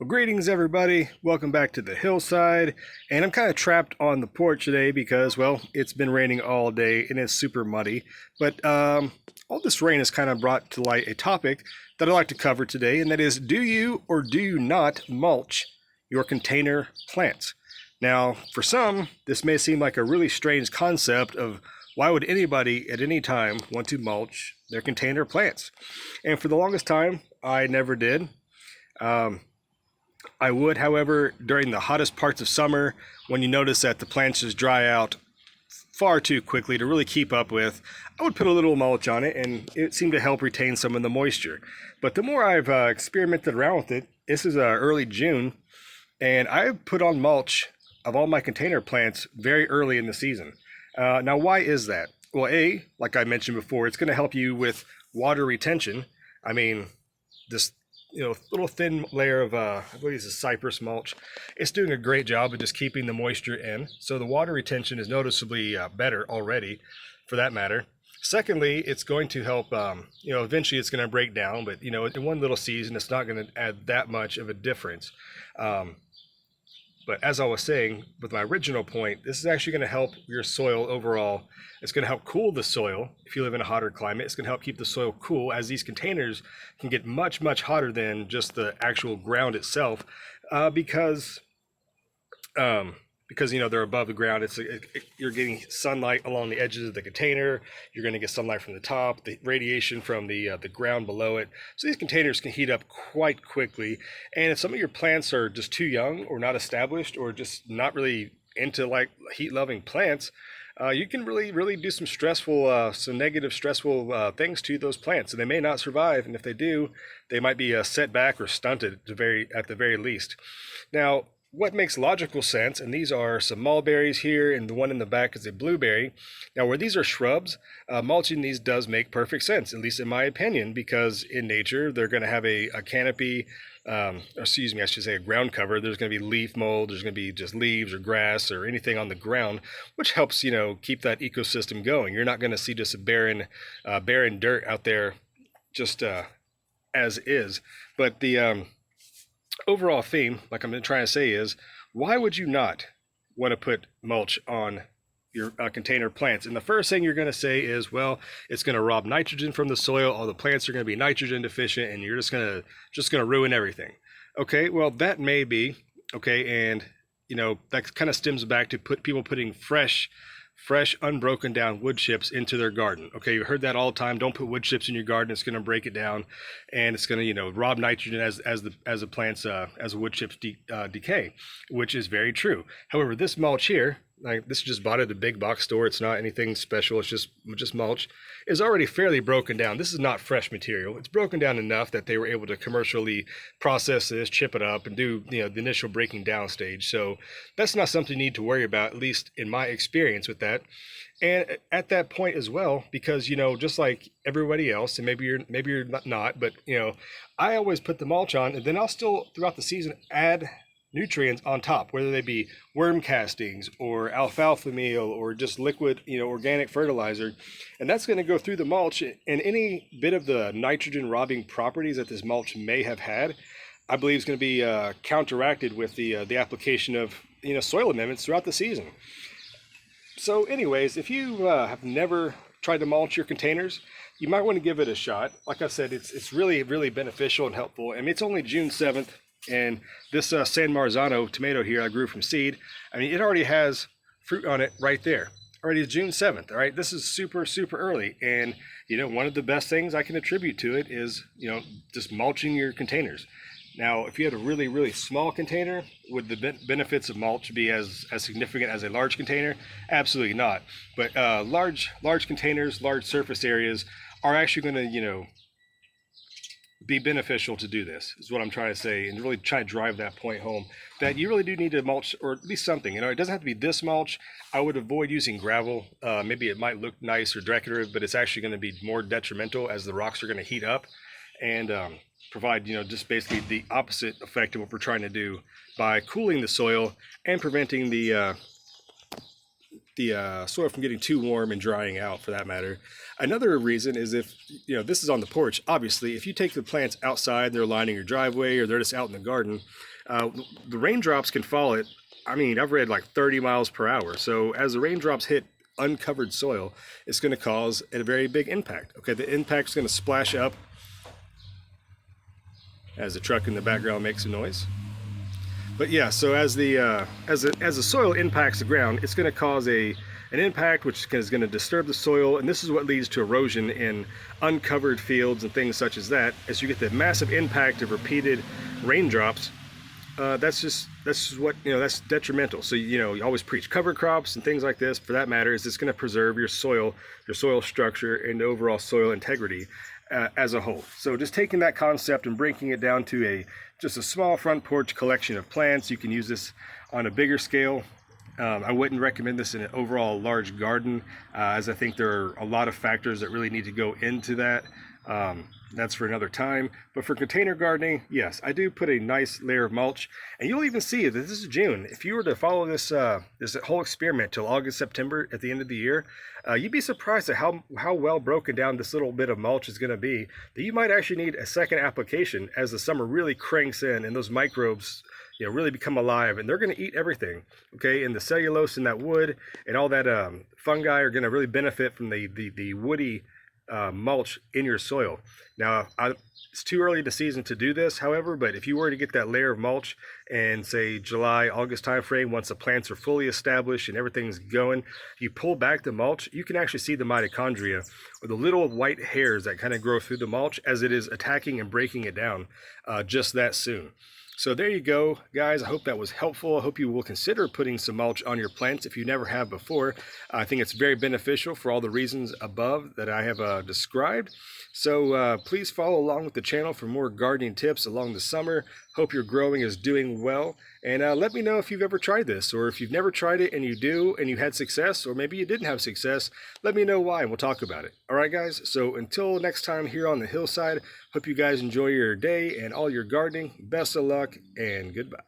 Well, greetings everybody. Welcome back to the Hillside. And I'm kind of trapped on the porch today because, well, it's been raining all day and it's super muddy. But all this rain has kind of brought to light a topic that I'd like to cover today, and that is, do you or do you not mulch your container plants? Now, for some, this may seem like a really strange concept of why would anybody at any time want to mulch their container plants? And for the longest time, I never did. Um, I would, however, during the hottest parts of summer, when you notice that the plants just dry out far too quickly to really keep up with, I would put a little mulch on it, and it seemed to help retain some of the moisture. But the more I've experimented around with it, this is early June, and I put on mulch of all my container plants very early in the season. Now, why is that? Well, like I mentioned before, it's going to help you with water retention. I mean, this little thin layer of I believe it's a cypress mulch. It's doing a great job of just keeping the moisture in, so the water retention is noticeably better already, for that matter. Secondly, it's going to help. Eventually it's going to break down, but in one little season, it's not going to add that much of a difference. But as I was saying, with my original point, this is actually going to help your soil overall. It's going to help cool the soil. If you live in a hotter climate, it's going to help keep the soil cool, as these containers can get much, much hotter than just the actual ground itself, because they're above the ground. You're getting sunlight along the edges of the container. You're going to get sunlight from the top, the radiation from the ground below it. So these containers can heat up quite quickly. And if some of your plants are just too young or not established or just not really into like heat-loving plants, you can really do some negative stressful things to those plants, and they may not survive. And if they do, they might be set back or stunted at the very least. Now, what makes logical sense, and these are some mulberries here, and the one in the back is a blueberry. Now, where these are shrubs, mulching these does make perfect sense, at least in my opinion, because in nature they're going to have a canopy, I should say a ground cover. There's going to be leaf mold, there's going to be just leaves or grass or anything on the ground, which helps keep that ecosystem going. You're not going to see just a barren dirt out there just as is. But the overall theme, like I'm trying to say, is why would you not want to put mulch on your container plants? And the first thing you're going to say is, well, it's going to rob nitrogen from the soil. All the plants are going to be nitrogen deficient, and you're just going to ruin everything. Okay, well, that may be okay, and that kind of stems back to people putting fresh unbroken down wood chips into their garden. Okay, you heard that all the time. Don't put wood chips in your garden. It's going to break it down, and it's going to rob nitrogen as the plants as the wood chips decay, which is very true. However, this mulch here, like this is just bought at a big box store. It's not anything special. It's just mulch. Is already fairly broken down. This is not fresh material. It's broken down enough that they were able to commercially process this, chip it up, and do the initial breaking down stage. So that's not something you need to worry about, at least in my experience with that. And at that point as well, because just like everybody else, and maybe you're not, but I always put the mulch on, and then I'll still throughout the season add nutrients on top, whether they be worm castings or alfalfa meal or just liquid, organic fertilizer. And that's going to go through the mulch, and any bit of the nitrogen robbing properties that this mulch may have had, I believe is going to be counteracted with the application of soil amendments throughout the season. So anyways, if you have never tried to mulch your containers, you might want to give it a shot. Like I said, it's really, really beneficial and helpful. I mean, it's only June 7th, and this San Marzano tomato here I grew from seed. I mean, it already has fruit on it right there. Already June 7th, all right? This is super, super early. And, one of the best things I can attribute to it is, just mulching your containers. Now, if you had a really, really small container, would the benefits of mulch be as significant as a large container? Absolutely not. But large containers, large surface areas are actually going to, be beneficial to do this, is what I'm trying to say, and really try to drive that point home, that you really do need to mulch, or at least something. It doesn't have to be this mulch. I would avoid using gravel. Maybe it might look nice or decorative, but it's actually going to be more detrimental, as the rocks are going to heat up and provide just basically the opposite effect of what we're trying to do by cooling the soil and preventing the the soil from getting too warm and drying out, for that matter. Another reason is if, this is on the porch, obviously, if you take the plants outside, they're lining your driveway or they're just out in the garden, the raindrops can fall at, I've read like 30 miles per hour. So as the raindrops hit uncovered soil, it's going to cause a very big impact. Okay, the impact's going to splash up as the truck in the background makes a noise. But yeah, so as the soil impacts the ground, it's going to cause an impact which is going to disturb the soil, and this is what leads to erosion in uncovered fields and things such as that. As you get the massive impact of repeated raindrops, that's detrimental. So you always preach cover crops and things like this. For that matter, is it's going to preserve your soil structure, and overall soil integrity as a whole. So just taking that concept and breaking it down to just a small front porch collection of plants. You can use this on a bigger scale. I wouldn't recommend this in an overall large garden, as I think there are a lot of factors that really need to go into that. That's for another time. But for container gardening, yes, I do put a nice layer of mulch, and you'll even see that this is June. If you were to follow this whole experiment till August, September at the end of the year, you'd be surprised at how well broken down this little bit of mulch is going to be, that you might actually need a second application as the summer really cranks in and those microbes really become alive, and they're going to eat everything. Okay, and the cellulose in that wood and all that fungi are going to really benefit from the woody mulch in your soil. Now, it's too early to season to do this, however, but if you were to get that layer of mulch in, say, July, August timeframe, once the plants are fully established and everything's going, you pull back the mulch, you can actually see the mitochondria, or the little white hairs that kind of grow through the mulch as it is attacking and breaking it down just that soon. So there you go, guys. I hope that was helpful. I hope you will consider putting some mulch on your plants if you never have before. I think it's very beneficial for all the reasons above that I have described. So please follow along with the channel for more gardening tips along the summer. Hope your growing is doing well. And let me know if you've ever tried this, or if you've never tried it and you do and you had success, or maybe you didn't have success. Let me know why and we'll talk about it. All right, guys. So until next time here on the Hillside, hope you guys enjoy your day and all your gardening. Best of luck and goodbye.